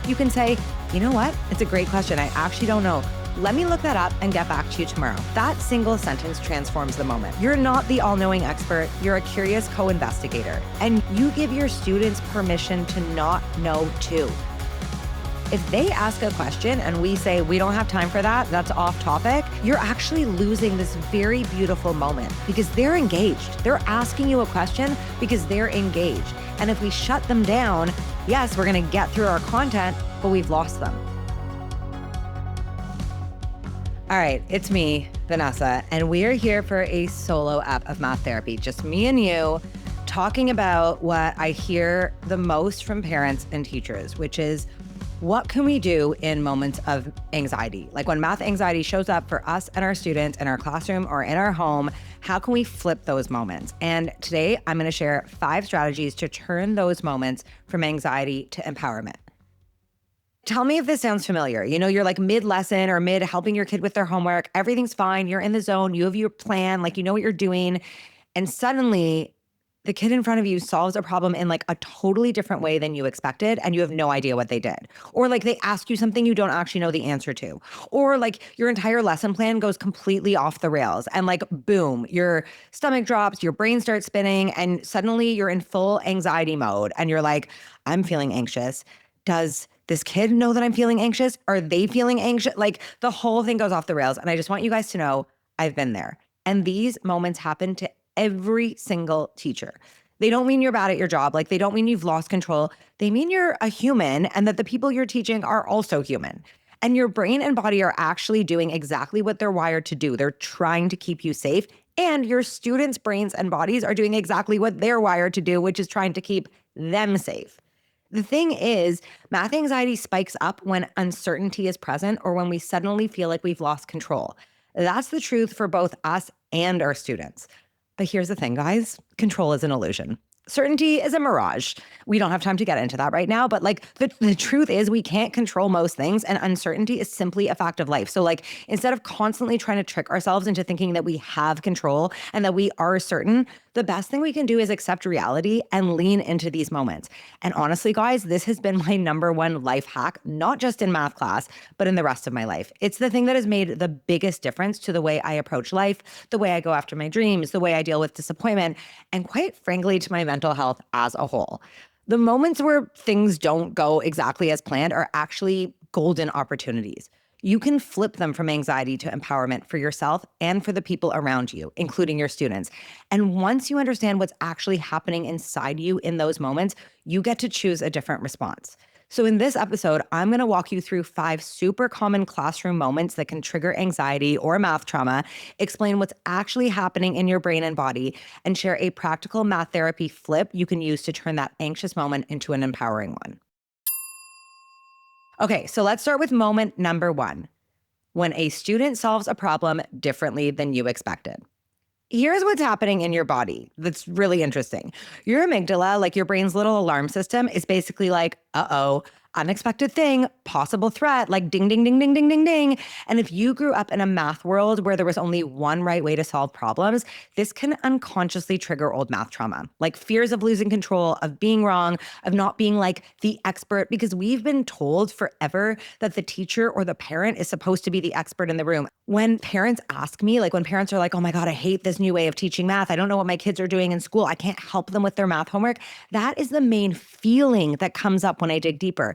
You can say, you know what? It's a great question. I actually don't know. Let me look that up and get back to you tomorrow. That single sentence transforms the moment. You're not the all-knowing expert. You're a curious co-investigator. And you give your students permission to not know too. If they ask a question and we say, we don't have time for that, that's off topic, you're actually losing this very beautiful moment because they're engaged. They're asking you a question because they're engaged. And if we shut them down, yes, we're gonna get through our content, but we've lost them. All right, it's me, Vanessa, and we are here for a solo app of math therapy, just me and you, talking about what I hear the most from parents and teachers, which is what can we do in moments of anxiety? Like when math anxiety shows up for us and our students in our classroom or in our home, how can we flip those moments? And today I'm gonna share 5 strategies to turn those moments from anxiety to empowerment. Tell me if this sounds familiar. You know, you're like mid-lesson or mid helping your kid with their homework. Everything's fine. You're in the zone. You have your plan, like you know what you're doing. And suddenly the kid in front of you solves a problem in like a totally different way than you expected. And you have no idea what they did. Or like they ask you something you don't actually know the answer to. Or like your entire lesson plan goes completely off the rails. And like, boom, your stomach drops, your brain starts spinning, and suddenly you're in full anxiety mode. And you're like, I'm feeling anxious. Does this kid know that I'm feeling anxious? Are they feeling anxious? Like the whole thing goes off the rails. And I just want you guys to know I've been there. And these moments happen to every single teacher. They don't mean you're bad at your job. Like they don't mean you've lost control. They mean you're a human and that the people you're teaching are also human. And your brain and body are actually doing exactly what they're wired to do. They're trying to keep you safe. And your students' brains and bodies are doing exactly what they're wired to do, which is trying to keep them safe. The thing is, math anxiety spikes up when uncertainty is present or when we suddenly feel like we've lost control. That's the truth for both us and our students. But here's the thing, guys. Control is an illusion. Certainty is a mirage. We don't have time to get into that right now, but like the truth is we can't control most things, and uncertainty is simply a fact of life. So like instead of constantly trying to trick ourselves into thinking that we have control and that we are certain, the best thing we can do is accept reality and lean into these moments. And honestly, guys, this has been my number one life hack, not just in math class, but in the rest of my life. It's the thing that has made the biggest difference to the way I approach life, the way I go after my dreams, the way I deal with disappointment, and quite frankly, to my mental health as a whole. The moments where things don't go exactly as planned are actually golden opportunities. You can flip them from anxiety to empowerment for yourself and for the people around you, including your students. And once you understand what's actually happening inside you in those moments, you get to choose a different response. So in this episode, I'm going to walk you through 5 super common classroom moments that can trigger anxiety or math trauma, explain what's actually happening in your brain and body, and share a practical math therapy flip you can use to turn that anxious moment into an empowering one. Okay, so let's start with moment number 1, when a student solves a problem differently than you expected. Here's what's happening in your body that's really interesting. Your amygdala, like your brain's little alarm system, is basically like, uh-oh, unexpected thing, possible threat, like ding, ding, ding, ding, ding, ding, ding. And if you grew up in a math world where there was only one right way to solve problems, this can unconsciously trigger old math trauma, like fears of losing control, of being wrong, of not being like the expert, because we've been told forever that the teacher or the parent is supposed to be the expert in the room. When parents ask me, like when parents are like, oh my God, I hate this new way of teaching math. I don't know what my kids are doing in school. I can't help them with their math homework. That is the main feeling that comes up when I dig deeper.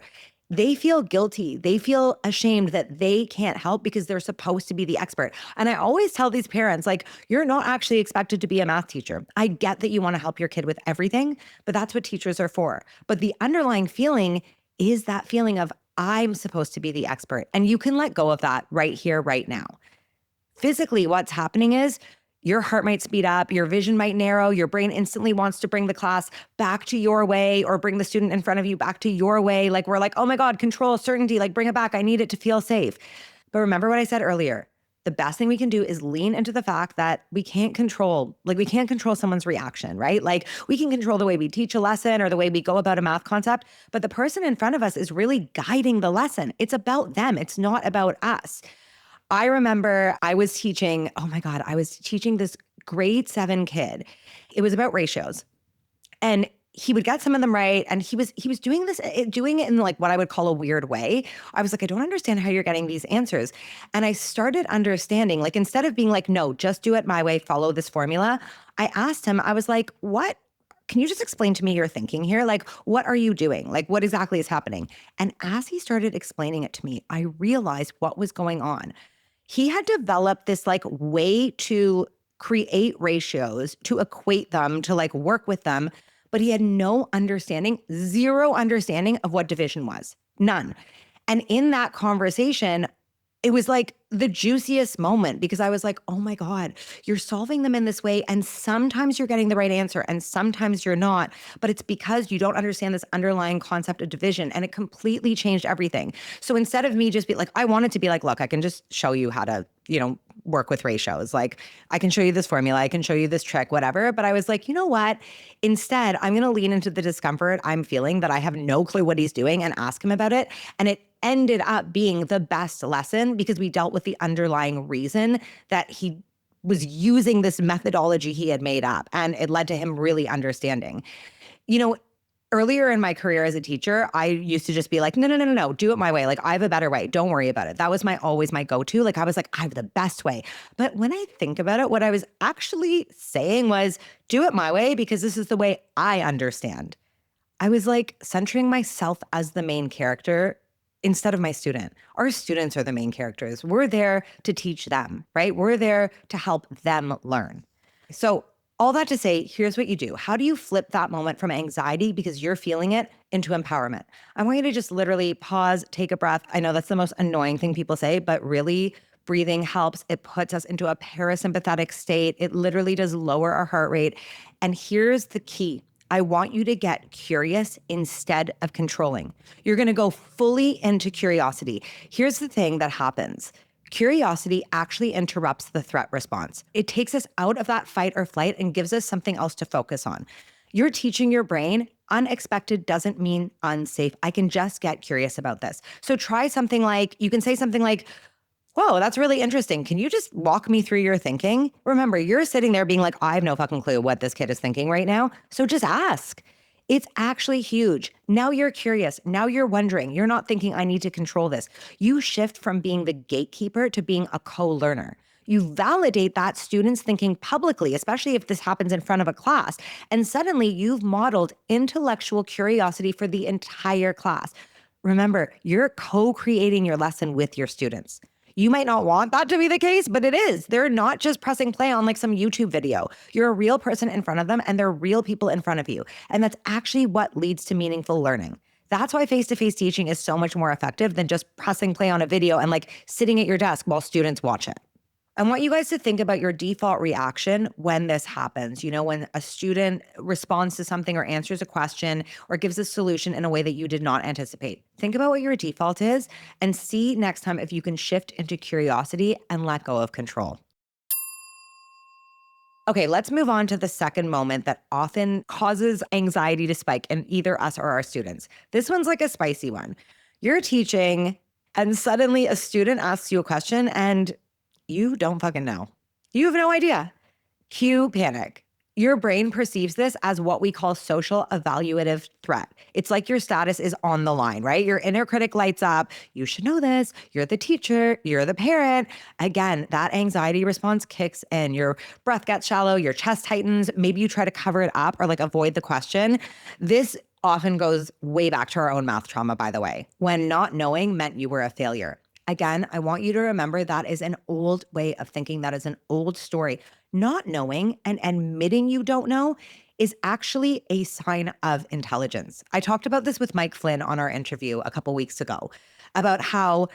They feel guilty. They feel ashamed that they can't help because they're supposed to be the expert. And I always tell these parents, like, you're not actually expected to be a math teacher. I get that you want to help your kid with everything, but that's what teachers are for. But the underlying feeling is that feeling of, I'm supposed to be the expert. And you can let go of that right here, right now. Physically, what's happening is your heart might speed up, your vision might narrow, your brain instantly wants to bring the class back to your way or bring the student in front of you back to your way. Like we're like, oh my God, control, certainty, like bring it back. I need it to feel safe. But remember what I said earlier. The best thing we can do is lean into the fact that we can't control someone's reaction, right? Like we can control the way we teach a lesson or the way we go about a math concept, but the person in front of us is really guiding the lesson. It's about them. It's not about us. I remember I was teaching this grade 7 kid. It was about ratios. And he would get some of them right. And he was doing it in like what I would call a weird way. I was like, I don't understand how you're getting these answers. And I started understanding, like, instead of being like, no, just do it my way, follow this formula. I asked him, I was like, what? Can you just explain to me your thinking here? Like, what are you doing? Like, what exactly is happening? And as he started explaining it to me, I realized what was going on. He had developed this like way to create ratios, to equate them, to like work with them, but he had no understanding, zero understanding of what division was. None. And in that conversation, it was like the juiciest moment because I was like, oh my God, you're solving them in this way. And sometimes you're getting the right answer and sometimes you're not. But it's because you don't understand this underlying concept of division. And it completely changed everything. So instead of me just be like, I wanted to be like, look, I can just show you how to, work with ratios. Like, I can show you this formula, I can show you this trick, whatever. But I was like, you know what? Instead, I'm going to lean into the discomfort I'm feeling that I have no clue what he's doing and ask him about it. And it ended up being the best lesson because we dealt with the underlying reason that he was using this methodology he had made up. And it led to him really understanding. You know, earlier in my career as a teacher, I used to just be like, no, do it my way. Like, I have a better way. Don't worry about it. That was always my go-to. Like, I was like, I have the best way. But when I think about it, what I was actually saying was, do it my way because this is the way I understand. I was like centering myself as the main character instead of my student. Our students are the main characters. We're there to teach them, right? We're there to help them learn. So all that to say, here's what you do. How do you flip that moment from anxiety because you're feeling it into empowerment? I want you to just literally pause, take a breath. I know that's the most annoying thing people say, but really breathing helps. It puts us into a parasympathetic state. It literally does lower our heart rate. And here's the key. I want you to get curious instead of controlling. You're going to go fully into curiosity. Here's the thing that happens. Curiosity actually interrupts the threat response. It takes us out of that fight or flight and gives us something else to focus on. You're teaching your brain, unexpected doesn't mean unsafe. I can just get curious about this. So try something like, you can say something like, whoa, that's really interesting. Can you just walk me through your thinking? Remember, you're sitting there being like, I have no fucking clue what this kid is thinking right now. So just ask. It's actually huge. Now you're curious. Now you're wondering. You're not thinking, I need to control this. You shift from being the gatekeeper to being a co-learner. You validate that student's thinking publicly, especially if this happens in front of a class. And suddenly you've modeled intellectual curiosity for the entire class. Remember, you're co-creating your lesson with your students. You might not want that to be the case, but it is. They're not just pressing play on like some YouTube video. You're a real person in front of them and they're real people in front of you. And that's actually what leads to meaningful learning. That's why face-to-face teaching is so much more effective than just pressing play on a video and like sitting at your desk while students watch it. I want you guys to think about your default reaction when this happens. You know, when a student responds to something or answers a question or gives a solution in a way that you did not anticipate. Think about what your default is and see next time if you can shift into curiosity and let go of control. Okay, let's move on to the second moment that often causes anxiety to spike in either us or our students. This one's like a spicy one. You're teaching and suddenly a student asks you a question and you don't fucking know. You have no idea. Cue panic. Your brain perceives this as what we call social evaluative threat. It's like your status is on the line, right? Your inner critic lights up. You should know this. You're the teacher. You're the parent. Again, that anxiety response kicks in. Your breath gets shallow. Your chest tightens. Maybe you try to cover it up or like avoid the question. This often goes way back to our own math trauma, by the way, when not knowing meant you were a failure. Again, I want you to remember that is an old way of thinking. That is an old story. Not knowing and admitting you don't know is actually a sign of intelligence. I talked about this with Mike Flynn on our interview a couple weeks ago about how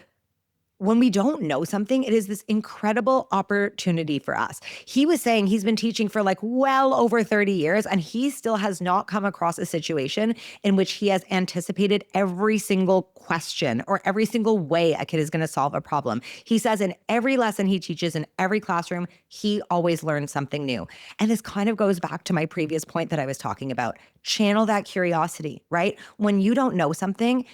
when we don't know something, it is this incredible opportunity for us. He was saying he's been teaching for like well over 30 years, and he still has not come across a situation in which he has anticipated every single question or every single way a kid is going to solve a problem. He says in every lesson he teaches in every classroom, he always learns something new. And this kind of goes back to my previous point that I was talking about. Channel that curiosity, right? When you don't know something,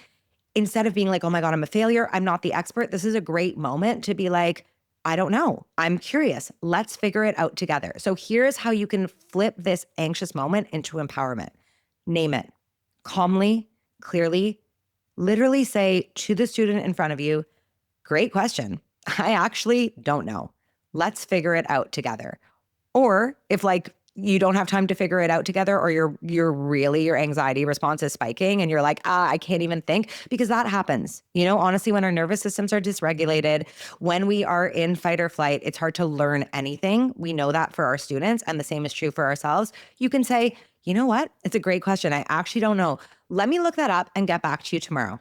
instead of being like, oh my God, I'm a failure, I'm not the expert, this is a great moment to be like, I don't know, I'm curious, let's figure it out together. So here's how you can flip this anxious moment into empowerment. Name it calmly, clearly, literally say to the student in front of you, great question. I actually don't know. Let's figure it out together. Or if like you don't have time to figure it out together, or your anxiety response is spiking and you're like, I can't even think, because that happens. Honestly, when our nervous systems are dysregulated, when we are in fight or flight, it's hard to learn anything. We know that for our students, and the same is true for ourselves. You can say, you know what? It's a great question. I actually don't know. Let me look that up and get back to you tomorrow.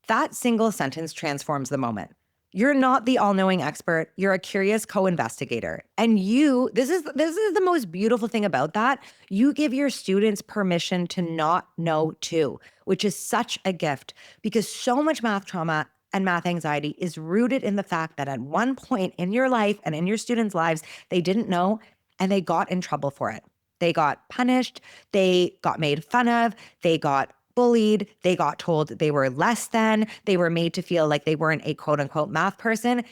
That single sentence transforms the moment. You're not the all-knowing expert. You're a curious co-investigator. And this is the most beautiful thing about that. You give your students permission to not know too, which is such a gift, because so much math trauma and math anxiety is rooted in the fact that at one point in your life and in your students' lives, they didn't know and they got in trouble for it. They got punished, they got made fun of, they got bullied, they got told they were less than, they were made to feel like they weren't a quote unquote math person.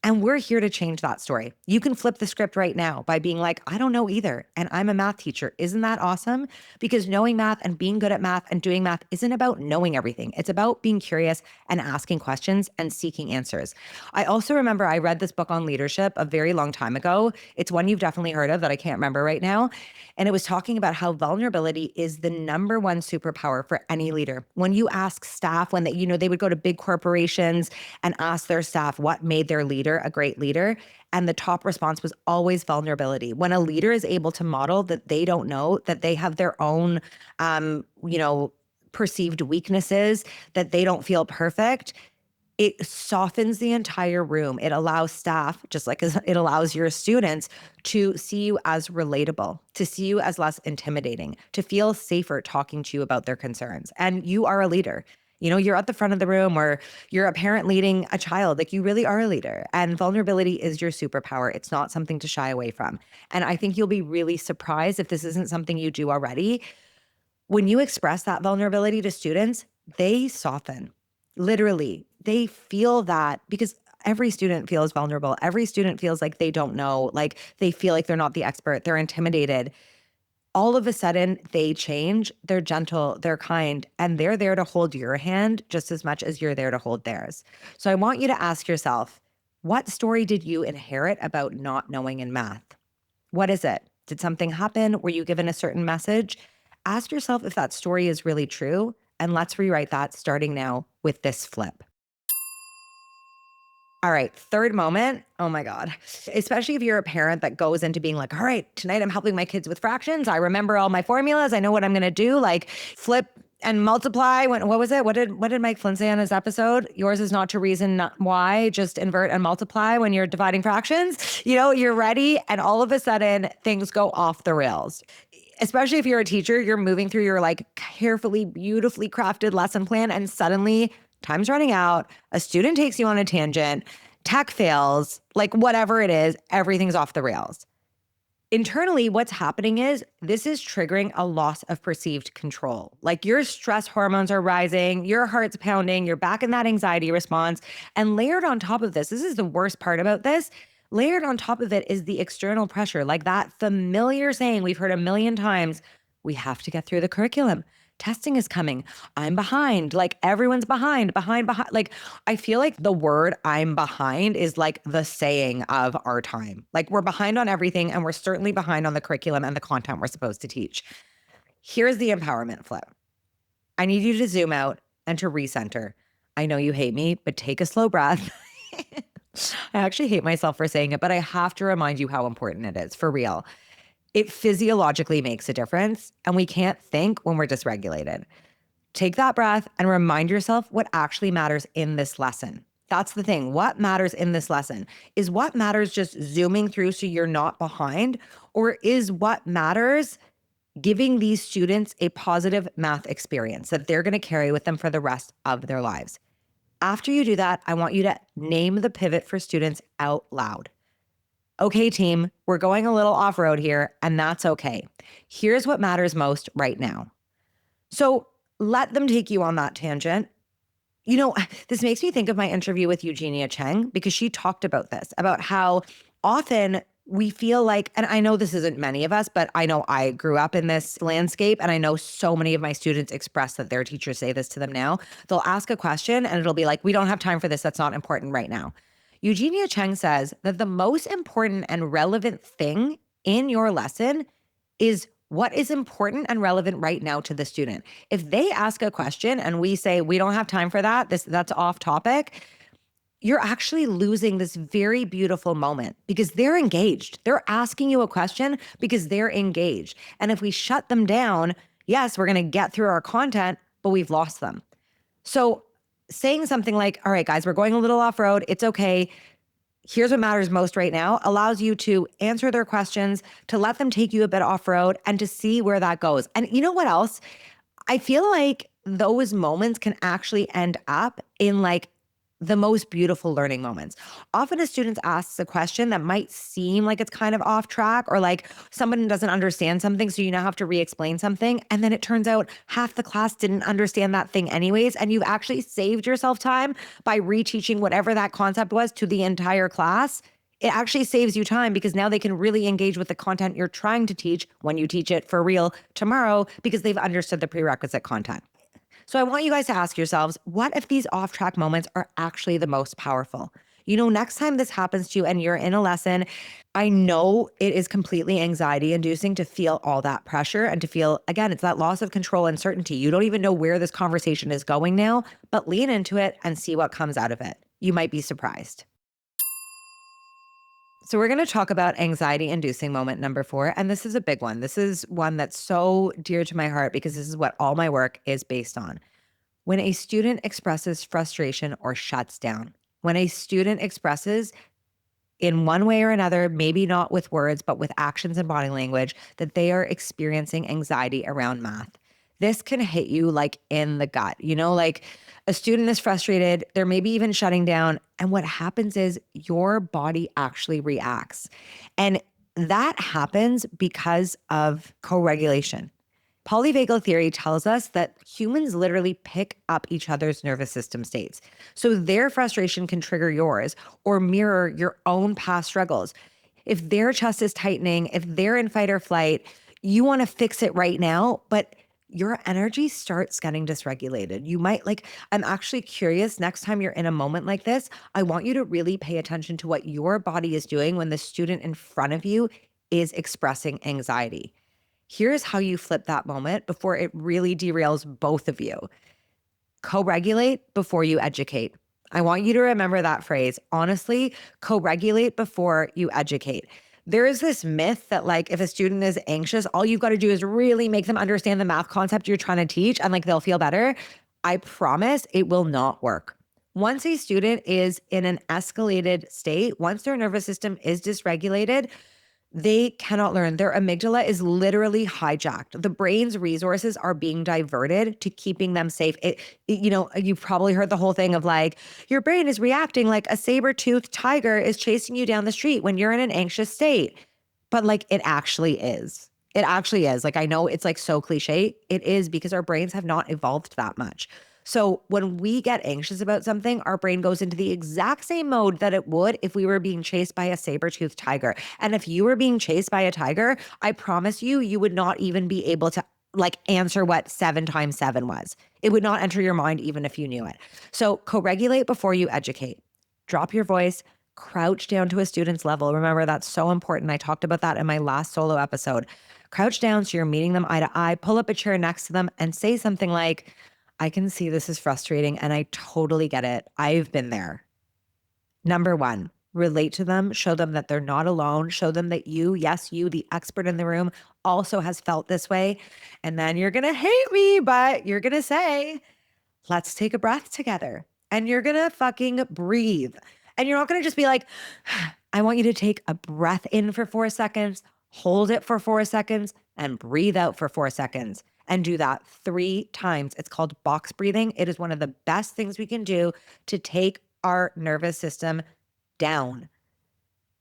And we're here to change that story. You can flip the script right now by being like, I don't know either, and I'm a math teacher. Isn't that awesome? Because knowing math and being good at math and doing math isn't about knowing everything. It's about being curious and asking questions and seeking answers. I also remember I read this book on leadership a very long time ago. It's one you've definitely heard of that I can't remember right now. And it was talking about how vulnerability is the number one superpower for any leader. When you ask staff, when they would go to big corporations and ask their staff what made their leader a great leader, and the top response was always vulnerability. When a leader is able to model that they don't know, that they have their own, perceived weaknesses, that they don't feel perfect, it softens the entire room. It allows staff, just like it allows your students, to see you as relatable, to see you as less intimidating, to feel safer talking to you about their concerns. And you are a leader. You're at the front of the room, or you're a parent leading a child. Like, you really are a leader. And vulnerability is your superpower. It's not something to shy away from. And I think you'll be really surprised if this isn't something you do already. When you express that vulnerability to students, they soften. Literally, they feel that, because every student feels vulnerable. Every student feels like they don't know, like they feel like they're not the expert. They're intimidated. All of a sudden, they change. They're gentle, they're kind, and they're there to hold your hand just as much as you're there to hold theirs. So I want you to ask yourself, what story did you inherit about not knowing in math? What is it? Did something happen? Were you given a certain message? Ask yourself if that story is really true, and let's rewrite that starting now with this flip. All right, third moment. Oh my God. Especially if you're a parent that goes into being like, all right, tonight I'm helping my kids with fractions. I remember all my formulas. I know what I'm going to do. Like, flip and multiply. What was it? What did Mike Flynn say on his episode? Yours is not to reason not why, just invert and multiply when you're dividing fractions. You're ready. And all of a sudden things go off the rails. Especially if you're a teacher, you're moving through your like carefully, beautifully crafted lesson plan, and suddenly time's running out. A student takes you on a tangent, tech fails, like whatever it is, everything's off the rails. Internally, what's happening is this is triggering a loss of perceived control. Like, your stress hormones are rising, your heart's pounding, you're back in that anxiety response. And layered on top of this is the worst part about this. Layered on top of it is the external pressure, like that familiar saying we've heard a million times: we have to get through the curriculum. Testing is coming. I'm behind. Like, everyone's behind. Like, I feel like the word "I'm behind" is like the saying of our time. Like, we're behind on everything, and we're certainly behind on the curriculum and the content we're supposed to teach. Here's the empowerment flip. I need you to zoom out and to recenter. I know you hate me, but take a slow breath. I actually hate myself for saying it, but I have to remind you how important it is, for real. It physiologically makes a difference, and we can't think when we're dysregulated. Take that breath and remind yourself what actually matters in this lesson. That's the thing. What matters in this lesson? Is what matters just zooming through so you're not behind? Or is what matters giving these students a positive math experience that they're going to carry with them for the rest of their lives? After you do that, I want you to name the pivot for students out loud. Okay, team, we're going a little off-road here, and that's okay. Here's what matters most right now. So let them take you on that tangent. This makes me think of my interview with Eugenia Cheng, because she talked about this, about how often we feel like, and I know this isn't many of us, but I know I grew up in this landscape, and I know so many of my students express that their teachers say this to them now. They'll ask a question and it'll be like, we don't have time for this. That's not important right now. Eugenia Cheng says that the most important and relevant thing in your lesson is what is important and relevant right now to the student. If they ask a question and we say, we don't have time for that, that's off topic, you're actually losing this very beautiful moment because they're engaged. They're asking you a question because they're engaged. And if we shut them down, yes, we're going to get through our content, but we've lost them. So saying something like, all right, guys, we're going a little off road. It's okay. Here's what matters most right now, allows you to answer their questions, to let them take you a bit off road, and to see where that goes. And you know what else? I feel like those moments can actually end up in like the most beautiful learning moments. Often a student asks a question that might seem like it's kind of off track, or like someone doesn't understand something, so you now have to re-explain something. And then it turns out half the class didn't understand that thing anyways. And you've actually saved yourself time by reteaching whatever that concept was to the entire class. It actually saves you time because now they can really engage with the content you're trying to teach when you teach it for real tomorrow because they've understood the prerequisite content. So I want you guys to ask yourselves, what if these off track moments are actually the most powerful? You know, next time this happens to you and you're in a lesson, I know it is completely anxiety inducing to feel all that pressure and to feel, again, it's that loss of control and certainty. You don't even know where this conversation is going now, but lean into it and see what comes out of it. You might be surprised. So we're going to talk about anxiety inducing moment number 4. And this is a big one. This is one that's so dear to my heart because this is what all my work is based on. When a student expresses frustration or shuts down, when a student expresses in one way or another, maybe not with words, but with actions and body language, that they are experiencing anxiety around math. This can hit you like in the gut, you know, like a student is frustrated, they're maybe even shutting down. And what happens is your body actually reacts. And that happens because of co-regulation. Polyvagal theory tells us that humans literally pick up each other's nervous system states. So their frustration can trigger yours or mirror your own past struggles. If their chest is tightening, if they're in fight or flight, you want to fix it right now, but your energy starts getting dysregulated. You might like, I'm actually curious next time you're in a moment like this, I want you to really pay attention to what your body is doing when the student in front of you is expressing anxiety. Here's how you flip that moment before it really derails both of you. Co-regulate before you educate. I want you to remember that phrase. Honestly, co-regulate before you educate. There is this myth that like if a student is anxious, all you've got to do is really make them understand the math concept you're trying to teach and like they'll feel better. I promise it will not work. Once a student is in an escalated state, once their nervous system is dysregulated, they cannot learn. Their amygdala is literally hijacked. The brain's resources are being diverted to keeping them safe. You know, you've probably heard the whole thing of like, your brain is reacting like a saber-toothed tiger is chasing you down the street when you're in an anxious state. But like, it actually is. It actually is. Like, I know it's like so cliche. It is because our brains have not evolved that much. So when we get anxious about something, our brain goes into the exact same mode that it would if we were being chased by a saber-toothed tiger. And if you were being chased by a tiger, I promise you, you would not even be able to like answer what 7 times 7 was. It would not enter your mind even if you knew it. So co-regulate before you educate. Drop your voice, crouch down to a student's level. Remember, that's so important. I talked about that in my last solo episode. Crouch down so you're meeting them eye to eye, pull up a chair next to them and say something like, I can see this is frustrating and I totally get it. I've been there. Number 1, relate to them, show them that they're not alone, show them that you, yes, you, the expert in the room, also has felt this way. And then you're going to hate me, but you're going to say, let's take a breath together. And you're going to fucking breathe. And you're not going to just be like, I want you to take a breath in for 4 seconds, hold it for 4 seconds, and breathe out for 4 seconds. And do that 3 times. It's called box breathing. It is one of the best things we can do to take our nervous system down.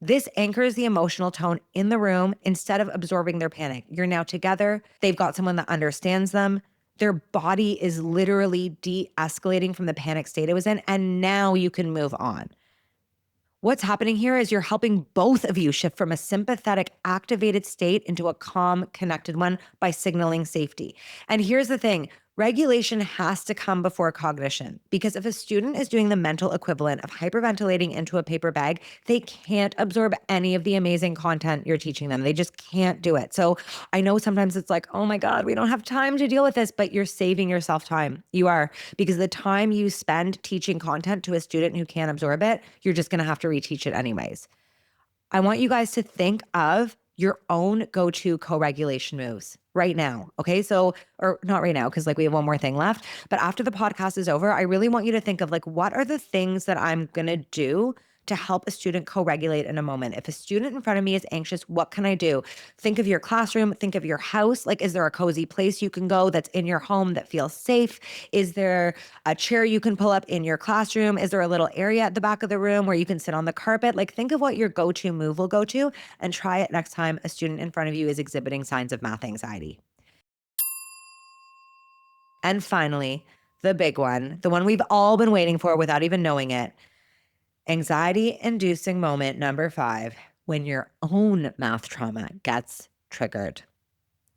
This anchors the emotional tone in the room instead of absorbing their panic. You're now together. They've got someone that understands them. Their body is literally de-escalating from the panic state it was in. And now you can move on. What's happening here is you're helping both of you shift from a sympathetic, activated state into a calm, connected one by signaling safety. And here's the thing. Regulation has to come before cognition, because if a student is doing the mental equivalent of hyperventilating into a paper bag, they can't absorb any of the amazing content you're teaching them. They just can't do it. So I know sometimes it's like, oh my God, we don't have time to deal with this, but you're saving yourself time. You are, because the time you spend teaching content to a student who can't absorb it, you're just going to have to reteach it anyways. I want you guys to think of your own go-to co-regulation moves right now. Okay. So, or not right now, because like we have one more thing left, but after the podcast is over, I really want you to think of like, what are the things that I'm going to do to help a student co-regulate in a moment? If a student in front of me is anxious, what can I do? Think of your classroom, think of your house. Like, is there a cozy place you can go that's in your home that feels safe? Is there a chair you can pull up in your classroom? Is there a little area at the back of the room where you can sit on the carpet? Like, think of what your go-to move will go to and try it next time a student in front of you is exhibiting signs of math anxiety. And finally, the big one, the one we've all been waiting for without even knowing it. Anxiety-inducing moment number 5, when your own math trauma gets triggered.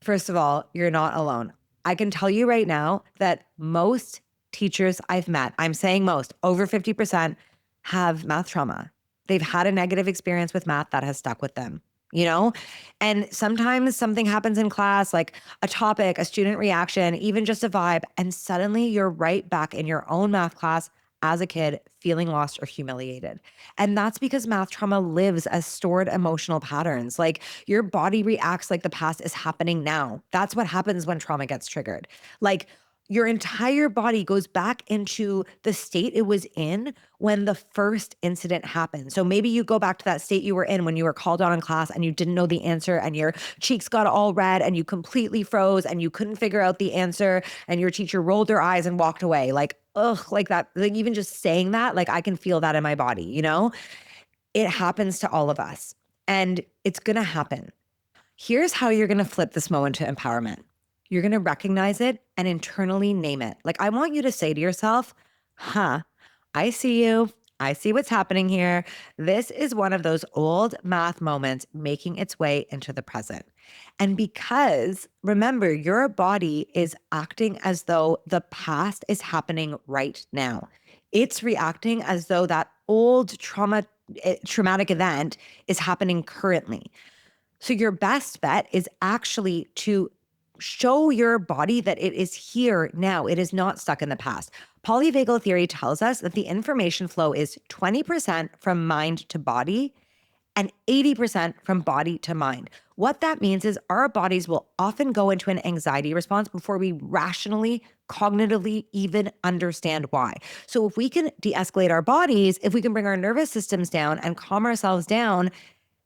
First of all, you're not alone. I can tell you right now that most teachers I've met, I'm saying most, over 50%, have math trauma. They've had a negative experience with math that has stuck with them, you know? And sometimes something happens in class, like a topic, a student reaction, even just a vibe, and suddenly you're right back in your own math class as a kid, feeling lost or humiliated. And that's because math trauma lives as stored emotional patterns. Like your body reacts like the past is happening now. That's what happens when trauma gets triggered. Like your entire body goes back into the state it was in when the first incident happened. So maybe you go back to that state you were in when you were called on in class and you didn't know the answer and your cheeks got all red and you completely froze and you couldn't figure out the answer and your teacher rolled their eyes and walked away. Like, ugh, like that. Like even just saying that, like I can feel that in my body, you know? It happens to all of us and it's going to happen. Here's how you're going to flip this moment to empowerment. You're going to recognize it and internally name it. Like I want you to say to yourself, I see you. I see what's happening here. This is one of those old math moments making its way into the present. And because remember, your body is acting as though the past is happening right now. It's reacting as though that old traumatic event is happening currently. So your best bet is actually to show your body that it is here now. It is not stuck in the past. Polyvagal theory tells us that the information flow is 20% from mind to body and 80% from body to mind. What that means is our bodies will often go into an anxiety response before we rationally, cognitively even understand why. So if we can de-escalate our bodies, if we can bring our nervous systems down and calm ourselves down,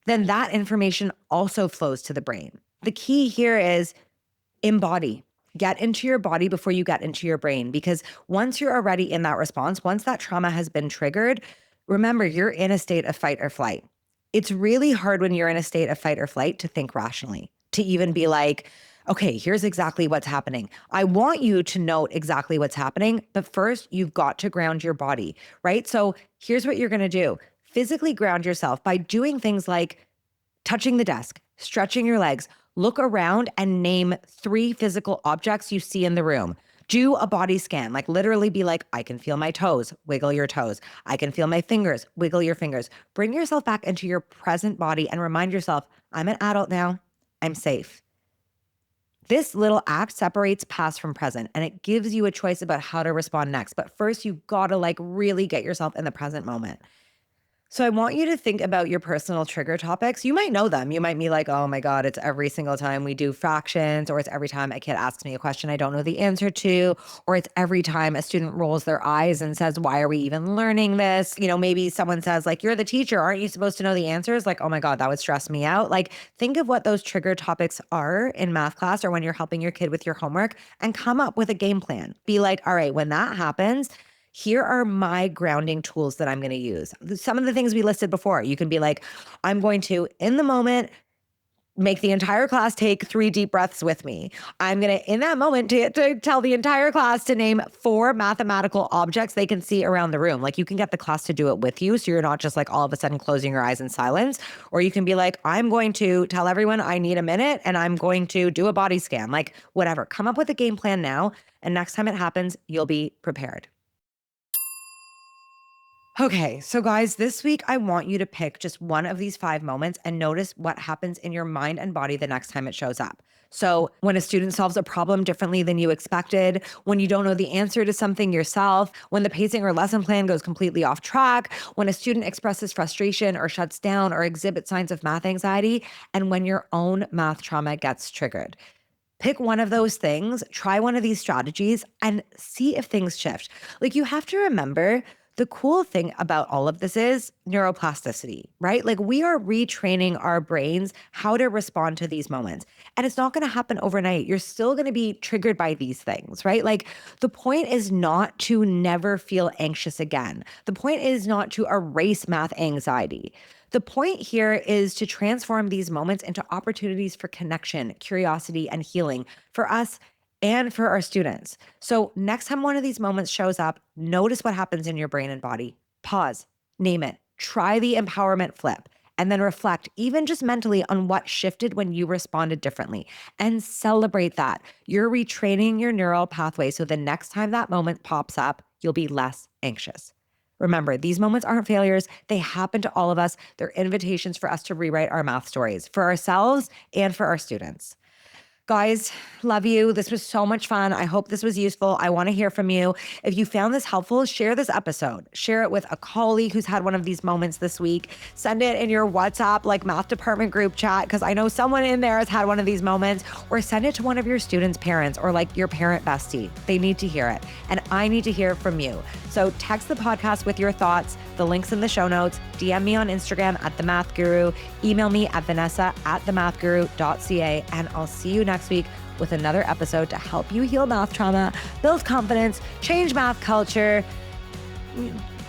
then that information also flows to the brain. The key here is embody. Get into your body before you get into your brain, because once you're already in that response, once that trauma has been triggered, remember, you're in a state of fight or flight. It's really hard when you're in a state of fight or flight to think rationally, to even be like, okay, here's exactly what's happening. I want you to note exactly what's happening, but first you've got to ground your body, right? So here's what you're going to do. Physically ground yourself by doing things like touching the desk, stretching your legs, look around and name 3 physical objects you see in the room. Do a body scan, like literally be like, I can feel my toes, wiggle your toes. I can feel my fingers, wiggle your fingers. Bring yourself back into your present body and remind yourself, I'm an adult now, I'm safe. This little act separates past from present and it gives you a choice about how to respond next. But first, you've got to like really get yourself in the present moment. So I want you to think about your personal trigger topics. You might know them. You might be like, oh my God, it's every single time we do fractions, or it's every time a kid asks me a question I don't know the answer to, or it's every time a student rolls their eyes and says, why are we even learning this? You know, maybe someone says like, you're the teacher, aren't you supposed to know the answers? Like, oh my God, that would stress me out. Like, think of what those trigger topics are in math class or when you're helping your kid with your homework and come up with a game plan. Be like, all right, when that happens, here are my grounding tools that I'm going to use. Some of the things we listed before, you can be like, I'm going to, in the moment, make the entire class take 3 deep breaths with me. I'm going to, in that moment, to tell the entire class to name 4 mathematical objects they can see around the room. Like, you can get the class to do it with you. So you're not just like all of a sudden closing your eyes in silence, or you can be like, I'm going to tell everyone I need a minute and I'm going to do a body scan, like whatever. Come up with a game plan now. And next time it happens, you'll be prepared. Okay, so guys, this week I want you to pick just one of these 5 moments and notice what happens in your mind and body the next time it shows up. So, when a student solves a problem differently than you expected, when you don't know the answer to something yourself, when the pacing or lesson plan goes completely off track, when a student expresses frustration or shuts down or exhibits signs of math anxiety, and when your own math trauma gets triggered. Pick one of those things, try one of these strategies, and see if things shift. Like, you have to remember, the cool thing about all of this is neuroplasticity, right? Like, we are retraining our brains how to respond to these moments. And it's not going to happen overnight. You're still going to be triggered by these things, right? Like, the point is not to never feel anxious again. The point is not to erase math anxiety. The point here is to transform these moments into opportunities for connection, curiosity, and healing for us and for our students. So next time one of these moments shows up, notice what happens in your brain and body. Pause, name it, try the empowerment flip, and then reflect, even just mentally, on what shifted when you responded differently, and celebrate that. You're retraining your neural pathway so the next time that moment pops up, you'll be less anxious. Remember, these moments aren't failures. They happen to all of us. They're invitations for us to rewrite our math stories for ourselves and for our students. Guys, love you. This was so much fun. I hope this was useful. I want to hear from you. If you found this helpful, share this episode. Share it with a colleague who's had one of these moments this week. Send it in your WhatsApp, like math department group chat, because I know someone in there has had one of these moments, or send it to one of your students' parents or like your parent bestie. They need to hear it. And I need to hear from you. So text the podcast with your thoughts. The link's in the show notes. DM me on Instagram at The Math Guru. Email me at vanessa@themathguru.ca. And I'll see you next week with another episode to help you heal math trauma, build confidence, change math culture,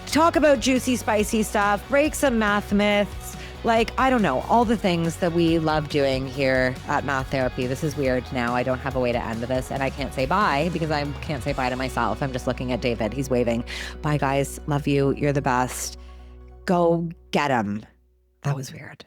talk about juicy, spicy stuff, break some math myths. Like, I don't know, all the things that we love doing here at Math Therapy. This is weird now. I don't have a way to end this, and I can't say bye because I can't say bye to myself. I'm just looking at David. He's waving. Bye, guys. Love you. You're the best. Go get him. That was weird.